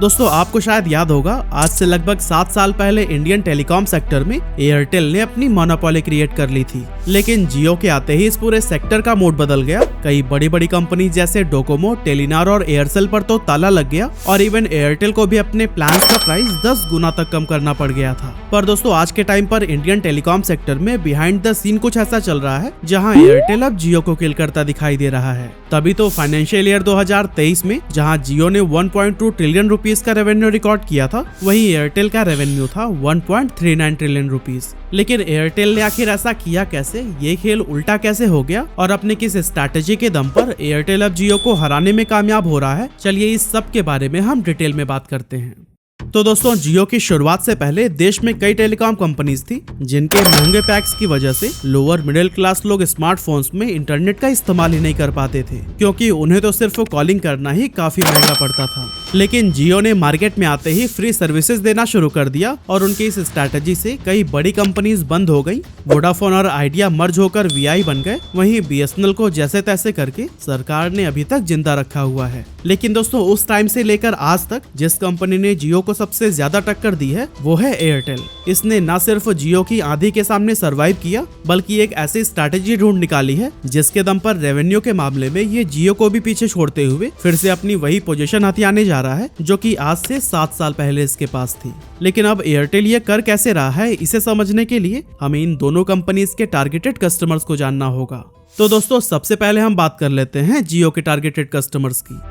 दोस्तों आपको शायद याद होगा, आज से लगभग 7 साल पहले इंडियन टेलीकॉम सेक्टर में एयरटेल ने अपनी मोनोपोली क्रिएट कर ली थी। लेकिन जियो के आते ही इस पूरे सेक्टर का मूड बदल गया। कई बड़ी बड़ी कंपनी जैसे डोकोमो, टेलीनॉर और एयरसेल पर तो ताला लग गया और इवन एयरटेल को भी अपने प्लान का प्राइस 10 गुना तक कम करना पड़ गया था। पर दोस्तों आज के टाइम पर इंडियन टेलीकॉम सेक्टर में बिहाइंड द सीन कुछ ऐसा चल रहा है जहां एयरटेल अब जियो को किल करता दिखाई दे रहा है। तभी तो फाइनेंशियल ईयर 2023 में जहां जियो ने 1.2 ट्रिलियन रुपीस का रेवेन्यू रिकॉर्ड किया था, वहीं एयरटेल का रेवेन्यू था 1.39 ट्रिलियन रुपीस। लेकिन एयरटेल ने आखिर ऐसा किया कैसे, ये खेल उल्टा कैसे हो गया और अपने किस स्ट्रैटेजी के दम पर एयरटेल अब जियो को हराने में कामयाब हो रहा है, चलिए इस सब के बारे में हम डिटेल में बात करते हैं। तो दोस्तों जियो की शुरुआत से पहले देश में कई टेलीकॉम कंपनीज थी जिनके महंगे पैक्स की वजह से लोअर मिडिल क्लास लोग स्मार्टफोन्स में इंटरनेट का इस्तेमाल ही नहीं कर पाते थे, क्योंकि उन्हें तो सिर्फ कॉलिंग करना ही काफी महंगा पड़ता था। लेकिन जियो ने मार्केट में आते ही फ्री सर्विसेज देना शुरू कर दिया और उनकी इस स्ट्रैटेजी से कई बड़ी कंपनीज बंद हो गई। वोडाफोन और आइडिया मर्ज होकर वीआई बन गए। वहीं बीएसएनएल को जैसे तैसे करके सरकार ने अभी तक जिंदा रखा हुआ है। लेकिन दोस्तों उस टाइम से लेकर आज तक जिस कंपनी ने जियो को सबसे ज्यादा टक्कर दी है वो है एयरटेल। इसने न सिर्फ जियो की आंधी के सामने सरवाइव किया, बल्कि एक ऐसी स्ट्रैटेजी ढूंढ निकाली है जिसके दम पर रेवेन्यू के मामले में ये जियो को भी पीछे छोड़ते हुए फिर से अपनी वही पोजीशन हथियाने जा रहा है जो कि आज से 7 साल पहले इसके पास थी। लेकिन अब एयरटेल ये कर कैसे रहा है, इसे समझने के लिए हमें इन दोनों कंपनीज के टारगेटेड कस्टमर्स को जानना होगा। तो दोस्तों सबसे पहले हम बात कर लेते हैं जियो के टारगेटेड कस्टमर्स की।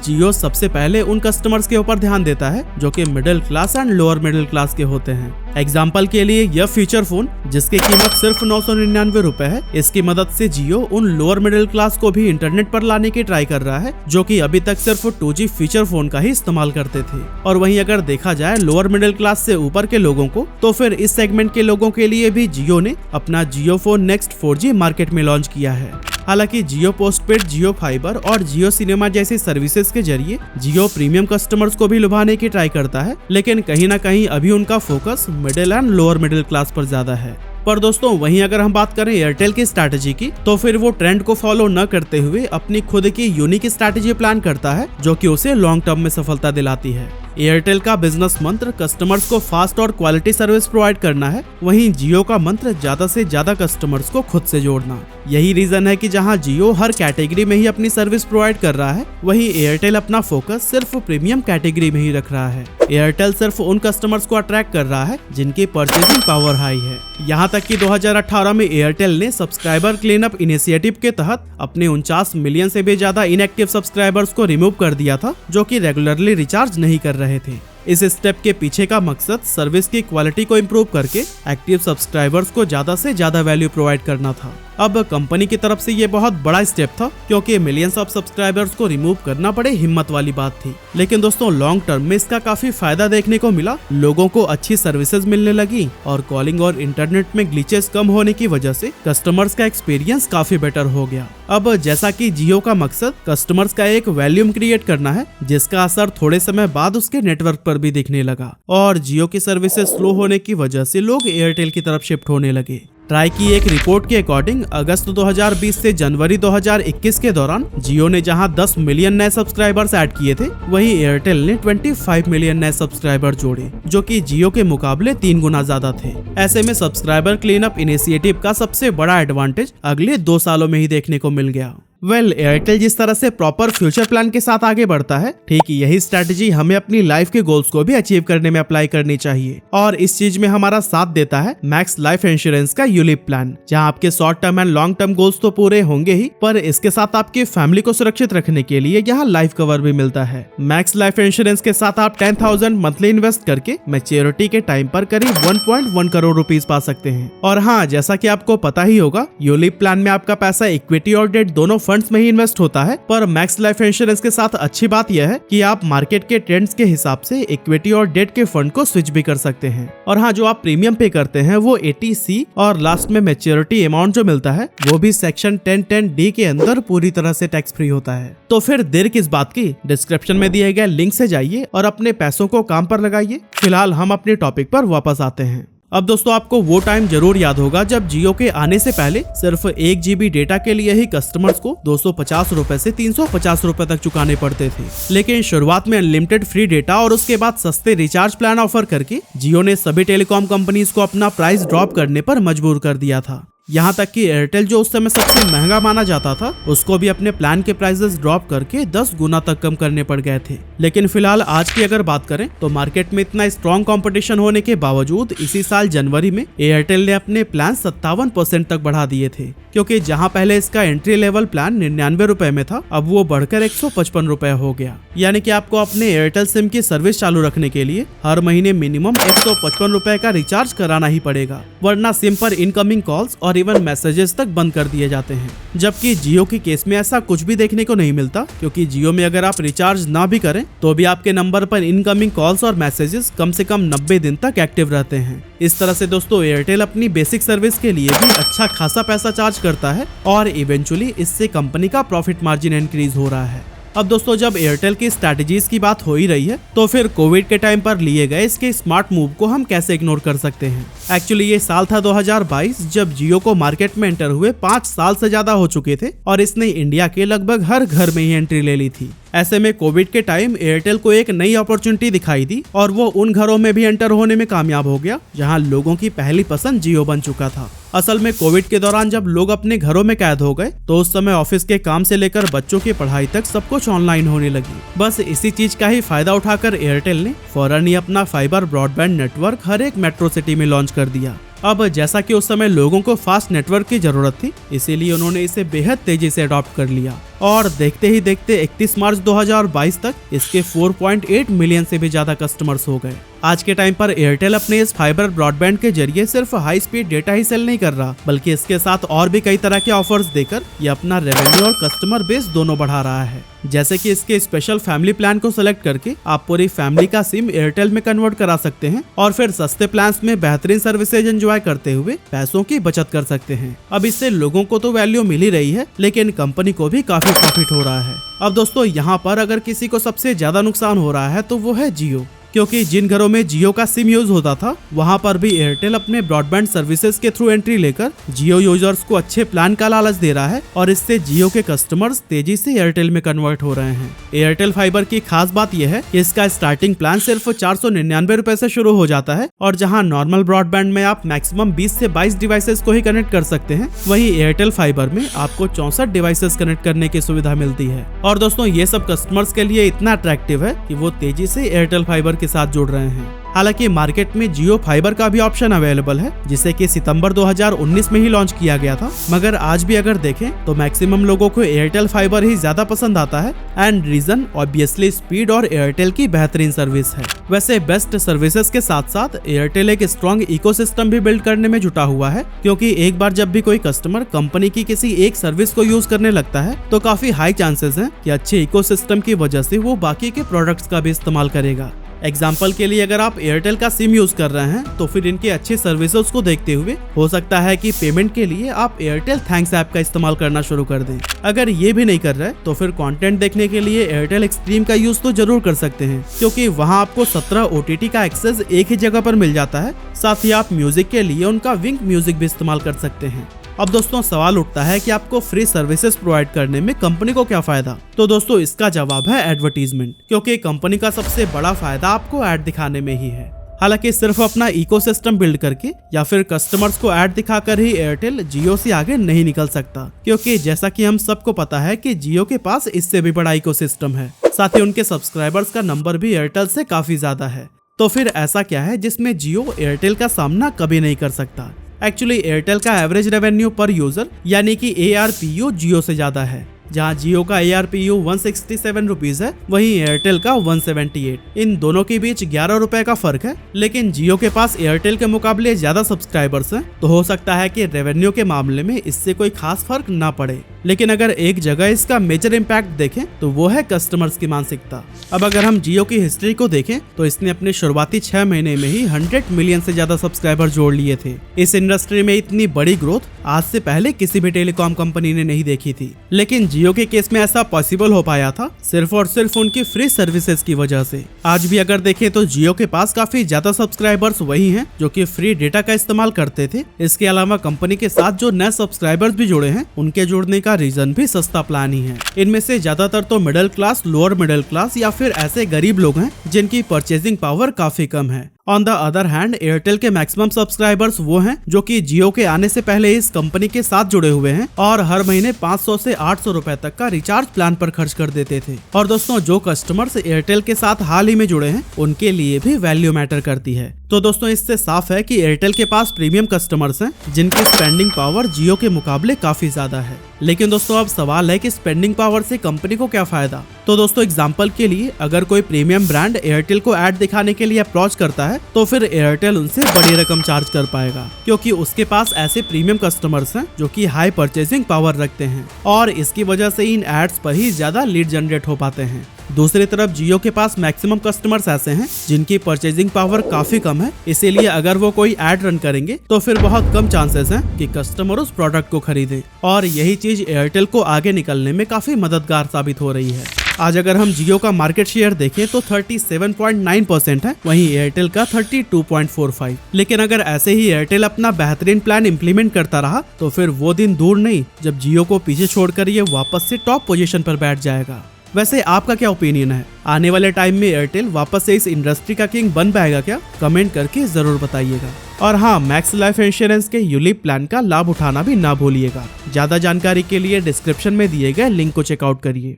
जियो सबसे पहले उन कस्टमर्स के ऊपर ध्यान देता है जो कि middle class and lower middle class के होते हैं। एग्जाम्पल के लिए यह फीचर फोन जिसकी कीमत सिर्फ 999 रुपए है, इसकी मदद से जियो उन लोअर मिडिल क्लास को भी इंटरनेट पर लाने की ट्राई कर रहा है जो कि अभी तक सिर्फ 2G फीचर फोन का ही इस्तेमाल करते थे। और वहीं अगर देखा जाए लोअर मिडिल क्लास से ऊपर के लोगों को, तो फिर इस सेगमेंट के लोगों के लिए भी जियो ने अपना जियो फोन नेक्स्ट 4G मार्केट में लॉन्च किया है। हालांकि जियो पोस्टपेड, जियो फाइबर और जियो सिनेमा जैसी सर्विसेज के जरिए जियो प्रीमियम कस्टमर्स को भी लुभाने की ट्राई करता है, लेकिन कहीं ना कहीं अभी उनका focus middle and lower middle class पर ज्यादा है। पर दोस्तों वहीं अगर हम बात करें एयरटेल की स्ट्रैटेजी की, तो फिर वो ट्रेंड को फॉलो न करते हुए अपनी खुद की यूनिक स्ट्रैटेजी प्लान करता है जो कि उसे लॉन्ग टर्म में सफलता दिलाती है। एयरटेल का बिजनेस मंत्र कस्टमर्स को फास्ट और क्वालिटी सर्विस प्रोवाइड करना है, वहीं जियो का मंत्र ज्यादा से ज्यादा कस्टमर्स को खुद से जोड़ना। यही रीजन है कि जहां जियो हर कैटेगरी में ही अपनी सर्विस प्रोवाइड कर रहा है, वहीं एयरटेल अपना फोकस सिर्फ प्रीमियम कैटेगरी में ही रख रहा है। एयरटेल सिर्फ उन कस्टमर्स को अट्रैक्ट कर रहा है जिनकी परचेजिंग पावर हाई है। यहाँ तक कि 2018 में एयरटेल ने सब्सक्राइबर क्लीन अप इनिशिएटिव के तहत अपने 49 मिलियन से भी ज्यादा इनएक्टिव सब्सक्राइबर्स को रिमूव कर दिया था जो कि रेगुलरली रिचार्ज नहीं कर रहे थे। इस स्टेप के पीछे का मकसद सर्विस की क्वालिटी को इम्प्रूव करके एक्टिव सब्सक्राइबर्स को ज्यादा से ज्यादा वैल्यू प्रोवाइड करना था। अब कंपनी की तरफ से ये बहुत बड़ा स्टेप था, क्योंकि मिलियंस ऑफ सब्सक्राइबर्स को रिमूव करना बड़े हिम्मत वाली बात थी। लेकिन दोस्तों लॉन्ग टर्म में इसका काफी फायदा देखने को मिला। लोगों को अच्छी सर्विसेज मिलने लगी और कॉलिंग और इंटरनेट में ग्लिचेस कम होने की वजह से कस्टमर्स का एक्सपीरियंस काफी बेटर हो गया। अब जैसा कि जियो का मकसद कस्टमर्स का एक वैल्यूम क्रिएट करना है, जिसका असर थोड़े समय बाद उसके नेटवर्क पर भी दिखने लगा और जियो की सर्विसेज स्लो होने की वजह से लोग एयरटेल की तरफ शिफ्ट होने लगे। ट्राई की एक रिपोर्ट के अकॉर्डिंग अगस्त 2020 से जनवरी 2021 के दौरान जियो ने जहां 10 मिलियन नए सब्सक्राइबर्स ऐड किए थे, वहीं एयरटेल ने 25 मिलियन नए सब्सक्राइबर जोड़े, जो कि जियो के मुकाबले 3 गुना ज्यादा थे। ऐसे में सब्सक्राइबर क्लीन अप इनिशिएटिव का सबसे बड़ा एडवांटेज अगले 2 सालों में ही देखने को मिल गया। एयरटेल जिस तरह से प्रॉपर फ्यूचर प्लान के साथ आगे बढ़ता है, ठीक यही स्ट्रैटेजी हमें अपनी लाइफ के गोल्स को भी अचीव करने में अप्लाई करनी चाहिए। और इस चीज में हमारा साथ देता है मैक्स लाइफ इंश्योरेंस का यूलिप प्लान, जहां आपके short term and long term goals तो पूरे होंगे ही, पर इसके साथ आपकी फैमिली को सुरक्षित रखने के लिए यहाँ लाइफ कवर भी मिलता है। मैक्स लाइफ इंश्योरेंस के साथ आप 10,000 मंथली इन्वेस्ट करके मैच्योरिटी के टाइम पर करीब 1.1 करोड़ रुपीस पा सकते हैं। और हाँ, जैसा कि आपको पता ही होगा, यूलिप प्लान में आपका पैसा इक्विटी और डेट दोनों फंड्स में ही इन्वेस्ट होता है। पर मैक्स लाइफ इंश्योरेंस के साथ अच्छी बात यह है कि आप मार्केट के ट्रेंड्स के हिसाब से इक्विटी और डेट के फंड को स्विच भी कर सकते हैं। और हाँ, जो आप प्रीमियम पे करते हैं वो 80C और लास्ट में मैच्योरिटी अमाउंट जो मिलता है वो भी सेक्शन 1010D के अंदर पूरी तरह से टैक्स फ्री होता है। तो फिर देर किस बात की, डिस्क्रिप्शन में दिए गए लिंक से जाइए और अपने पैसों को काम पर लगाइए। फिलहाल हम अपने टॉपिक पर वापस आते हैं। अब दोस्तों आपको वो टाइम जरूर याद होगा जब जियो के आने से पहले सिर्फ 1 GB डेटा के लिए ही कस्टमर्स को 250 रुपए से 350 रुपए तक चुकाने पड़ते थे। लेकिन शुरुआत में अनलिमिटेड फ्री डेटा और उसके बाद सस्ते रिचार्ज प्लान ऑफर करके जियो ने सभी टेलीकॉम कंपनीज को अपना प्राइस ड्रॉप करने पर मजबूर कर दिया था। यहाँ तक कि एयरटेल जो उस समय सबसे महंगा माना जाता था, उसको भी अपने प्लान के प्राइसेस ड्रॉप करके 10 गुना तक कम करने पड़ गए थे। लेकिन फिलहाल आज की अगर बात करें तो मार्केट में इतना स्ट्रॉन्ग कंपटीशन होने के बावजूद इसी साल जनवरी में एयरटेल ने अपने प्लान 57% तक बढ़ा दिए थे, क्योंकि जहां पहले इसका एंट्री लेवल प्लान 99 रुपए में था, अब वो बढ़कर 155 रुपए हो गया। यानी कि आपको अपने एयरटेल सिम की सर्विस चालू रखने के लिए हर महीने मिनिमम 155 रुपए का रिचार्ज कराना ही पड़ेगा, वरना सिम पर इनकमिंग कॉल्स और इवन मैसेजेस तक बंद कर दिए जाते हैं। जबकि जियो के केस में ऐसा कुछ भी देखने को नहीं मिलता, क्योंकि जियो में अगर आप रिचार्ज ना भी करें तो भी आपके नंबर पर इनकमिंग कॉल्स और मैसेजेस कम से कम 90 दिन तक एक्टिव रहते हैं। इस तरह से दोस्तों एयरटेल अपनी बेसिक सर्विस के लिए भी अच्छा खासा पैसा चार्ज करता है और इवेंचुअली इससे कंपनी का प्रॉफिट मार्जिन इंक्रीज हो रहा है। अब दोस्तों जब एयरटेल की स्ट्रैटेजीज की बात हो ही रही है, तो फिर कोविड के टाइम पर लिए गए इसके स्मार्ट मूव को हम कैसे इग्नोर कर सकते हैं। एक्चुअली ये साल था 2022, जब जियो को मार्केट में एंटर हुए 5 साल से ज्यादा हो चुके थे और इसने इंडिया के लगभग हर घर में ही एंट्री ले ली थी। ऐसे में कोविड के टाइम एयरटेल को एक नई अपॉर्चुनिटी दिखाई दी और वो उन घरों में भी एंटर होने में कामयाब हो गया जहां लोगों की पहली पसंद जियो बन चुका था। असल में कोविड के दौरान जब लोग अपने घरों में कैद हो गए तो उस समय ऑफिस के काम से लेकर बच्चों की पढ़ाई तक सब कुछ ऑनलाइन होने लगी। बस इसी चीज का ही फायदा उठाकर एयरटेल ने फौरन ही अपना फाइबर ब्रॉडबैंड नेटवर्क हर एक मेट्रो सिटी में लॉन्च कर दिया। अब जैसा कि उस समय लोगों को फास्ट नेटवर्क की जरूरत थी, इसीलिए उन्होंने इसे बेहद तेजी से अडॉप्ट कर लिया और देखते ही देखते 31 मार्च 2022 तक इसके 4.8 मिलियन से भी ज्यादा कस्टमर्स हो गए। आज के टाइम पर एयरटेल अपने इस फाइबर ब्रॉडबैंड के जरिए सिर्फ हाई स्पीड डेटा ही सेल नहीं कर रहा, बल्कि इसके साथ और भी कई तरह के ऑफर्स देकर ये अपना रेवेन्यू और कस्टमर बेस दोनों बढ़ा रहा है। जैसे कि इसके स्पेशल फैमिली प्लान को सिलेक्ट करके आप पूरी फैमिली का सिम एयरटेल में कन्वर्ट करा सकते हैं और फिर सस्ते प्लान्स में बेहतरीन सर्विसेज एंजॉय करते हुए पैसों की बचत कर सकते हैं। अब इससे लोगों को तो वैल्यू मिल ही रही है, लेकिन कंपनी को भी काफी प्रॉफिट हो रहा है। अब दोस्तों यहाँ पर अगर किसी को सबसे ज्यादा नुकसान हो रहा है तो वो है जियो, क्योंकि जिन घरों में जियो का सिम यूज होता था वहां पर भी एयरटेल अपने ब्रॉडबैंड सर्विसेज के थ्रू एंट्री लेकर जियो यूजर्स को अच्छे प्लान का लालच दे रहा है और इससे जियो के कस्टमर्स तेजी से एयरटेल में कन्वर्ट हो रहे हैं। एयरटेल फाइबर की खास बात यह है कि इसका स्टार्टिंग प्लान सिर्फ 499 रुपए से शुरू हो जाता है और जहां नॉर्मल ब्रॉडबैंड में आप मैक्सिमम 20 से 22 डिवाइसेस को ही कनेक्ट कर सकते हैं, वहीं एयरटेल फाइबर में आपको 64 डिवाइसेस कनेक्ट करने की सुविधा मिलती है। और दोस्तों ये सब कस्टमर्स के लिए इतना अट्रैक्टिव है कि वो तेजी से एयरटेल फाइबर के साथ जुड़ रहे हैं। हालांकि मार्केट में जियो फाइबर का भी ऑप्शन अवेलेबल है, जिसे कि सितंबर 2019 में ही लॉन्च किया गया था, मगर आज भी अगर देखें तो मैक्सिमम लोगों को एयरटेल फाइबर ही ज्यादा पसंद आता है एंड रीजन ऑब्वियसली स्पीड और एयरटेल की बेहतरीन सर्विस है। वैसे बेस्ट सर्विसेज के साथ साथ एयरटेल एक स्ट्रॉन्ग इकोसिस्टम भी बिल्ड करने में जुटा हुआ है, क्योंकि एक बार जब भी कोई कस्टमर कंपनी की किसी एक सर्विस को यूज करने लगता है तो काफी हाई चांसेस हैं कि अच्छे इकोसिस्टम की वजह से वो बाकी के प्रोडक्ट्स का भी इस्तेमाल करेगा। एग्जाम्पल के लिए अगर आप एयरटेल का सिम यूज कर रहे हैं तो फिर इनके अच्छे सर्विसेज को देखते हुए हो सकता है कि पेमेंट के लिए आप एयरटेल थैंक्स ऐप का इस्तेमाल करना शुरू कर दें। अगर ये भी नहीं कर रहे तो फिर कंटेंट देखने के लिए एयरटेल एक्सट्रीम का यूज तो जरूर कर सकते हैं, क्योंकि वहाँ आपको 17 OTT का एक्सेस एक ही जगह पर मिल जाता है। साथ ही आप म्यूजिक के लिए उनका विंक म्यूजिक भी इस्तेमाल कर सकते हैं। अब दोस्तों सवाल उठता है कि आपको फ्री सर्विसेज प्रोवाइड करने में कंपनी को क्या फायदा? तो दोस्तों इसका जवाब है एडवर्टीजमेंट, क्योंकि कंपनी का सबसे बड़ा फायदा आपको ऐड दिखाने में ही है। हालांकि सिर्फ अपना इकोसिस्टम बिल्ड करके या फिर कस्टमर्स को ऐड दिखाकर ही एयरटेल जियो से आगे नहीं निकल सकता, क्योंकि जैसा कि हम सबको पता है कि जियो के पास इससे भी बड़ा इकोसिस्टम है। साथ ही उनके सब्सक्राइबर्स का नंबर भी एयरटेल से काफी ज्यादा है। तो फिर ऐसा क्या है जिसमें जियो एयरटेल का सामना कभी नहीं कर सकता? एक्चुअली एयरटेल का एवरेज रेवेन्यू पर यूजर यानी कि ARPU जियो से ज्यादा है। जहां जियो का ARPU 167 रुपीज है, वहीं एयरटेल का 178। इन दोनों के बीच 11 रुपए का फर्क है, लेकिन जियो के पास एयरटेल के मुकाबले ज्यादा सब्सक्राइबर्स हैं, तो हो सकता है कि रेवेन्यू के मामले में इससे कोई खास फर्क ना पड़े। लेकिन अगर एक जगह इसका मेजर इम्पैक्ट देखें तो वो है कस्टमर्स की मानसिकता। अब अगर हम जियो की हिस्ट्री को देखें तो इसने अपने शुरुआती 6 महीने में ही 100 मिलियन से ज्यादा सब्सक्राइबर जोड़ लिए थे। इस इंडस्ट्री में इतनी बड़ी ग्रोथ आज से पहले किसी भी टेलीकॉम कंपनी ने नहीं देखी थी। लेकिन जियो के केस में ऐसा पॉसिबल हो पाया था सिर्फ और सिर्फ उनकी फ्री सर्विसेज की वजह से। आज भी अगर देखें तो जियो के पास काफी ज्यादा सब्सक्राइबर्स वही हैं जो कि फ्री डेटा का इस्तेमाल करते थे। इसके अलावा कंपनी के साथ जो नए सब्सक्राइबर्स भी जुड़े हैं उनके जुड़ने का रीजन भी सस्ता प्लान ही है। इनमें से ज्यादातर तो middle class, lower middle class या फिर ऐसे गरीब लोग हैं जिनकी परचेजिंग पावर काफी कम है। On the other hand Airtel के मैक्सिमम सब्सक्राइबर्स वो हैं जो कि जियो के आने से पहले इस कंपनी के साथ जुड़े हुए हैं और हर महीने 500 से 800 रुपए तक का रिचार्ज प्लान पर खर्च कर देते थे। और दोस्तों जो कस्टमर्स एयरटेल के साथ हाल ही में जुड़े हैं उनके लिए भी वैल्यू मैटर करती है। तो दोस्तों इससे साफ है कि एयरटेल के पास प्रीमियम कस्टमर्स हैं जिनकी स्पेंडिंग पावर जियो के मुकाबले काफी ज्यादा है। लेकिन दोस्तों अब सवाल है कि स्पेंडिंग पावर से कंपनी को क्या फायदा। तो दोस्तों एग्जांपल के लिए अगर कोई प्रीमियम ब्रांड एयरटेल को ऐड दिखाने के लिए अप्रोच करता है तो फिर एयरटेल उनसे बड़ी रकम चार्ज कर पाएगा क्योंकि उसके पास ऐसे प्रीमियम कस्टमर्स हैं जो कि हाई परचेजिंग पावर रखते हैं और इसकी वजह से इन एड्स पर ही ज्यादा लीड जनरेट हो पाते हैं। दूसरी तरफ जियो के पास मैक्सिमम कस्टमर्स ऐसे हैं जिनकी परचेजिंग पावर काफी कम है, इसीलिए अगर वो कोई ऐड रन करेंगे तो फिर बहुत कम चांसेस हैं कि कस्टमर उस प्रोडक्ट को खरीदे और यही चीज एयरटेल को आगे निकलने में काफी मददगार साबित हो रही है। आज अगर हम जियो का मार्केट शेयर देखें तो 37.9% है, वहीं एयरटेल का 32.45। लेकिन अगर ऐसे ही एयरटेल अपना बेहतरीन प्लान इंप्लीमेंट करता रहा तो फिर वो दिन दूर नहीं जब जियो को पीछे छोड़कर ये वापस से टॉप पोजीशन पर बैठ जाएगा। वैसे आपका क्या ओपिनियन है, आने वाले टाइम में एयरटेल वापस से इस इंडस्ट्री का किंग बन पाएगा क्या? कमेंट करके जरूर बताइएगा। और हाँ, मैक्स लाइफ इंश्योरेंस के यूलिप प्लान का लाभ उठाना भी ना भूलिएगा। ज्यादा जानकारी के लिए डिस्क्रिप्शन में दिए गए लिंक को चेकआउट करिए।